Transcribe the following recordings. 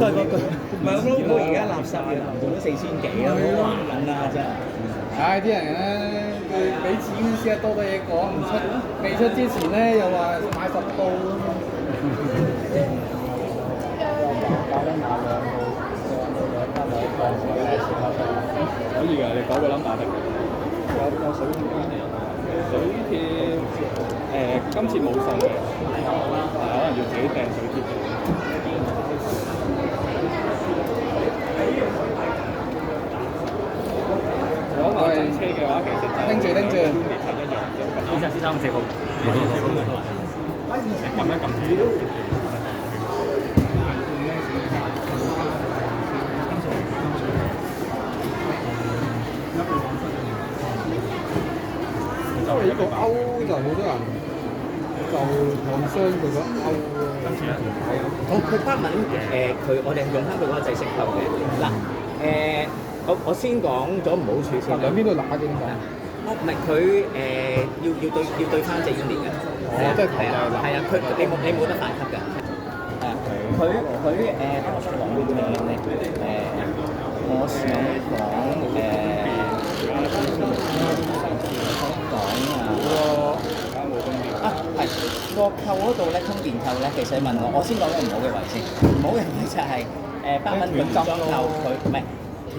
都係嗰句，唔係咁 local 而家垃圾月流動都4000幾啦，好玩啦真係。啲人咧佢俾錢先多多嘢講，唔出未出之前咧又話買10刀咁嘛。可以㗎，你講個 number 得。有水貼水貼今次冇送嘅，可能要自己訂水貼。如果我整車嘅話，其實就拎住。係一樣啫。先生借好。撳一撳。因為呢個歐就好多人就望商佢個歐佢德文我哋用翻佢嗰個制式構嘅嗱我先講咗唔好處先。兩邊都揦嘅點講？唔係佢要對翻隻 unit 嘅。即係係啊，佢你冇得反級㗎。係啊，佢我想講咩咧？我想講係個扣嗰度咧，通電扣咧，其實你問我先講個唔好嘅位先。唔好嘅位就係8蚊佢裝扣，佢唔係斷。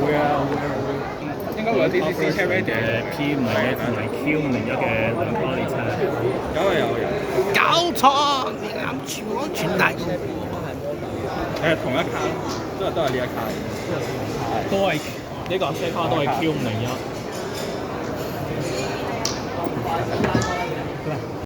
會應該會有啲 車 ready 嘅 P 501同埋 Q 501嘅兩個列車。有。搞錯，你諗住我轉大個。同一卡，都係呢一卡。都係呢個車卡都係 Q 501。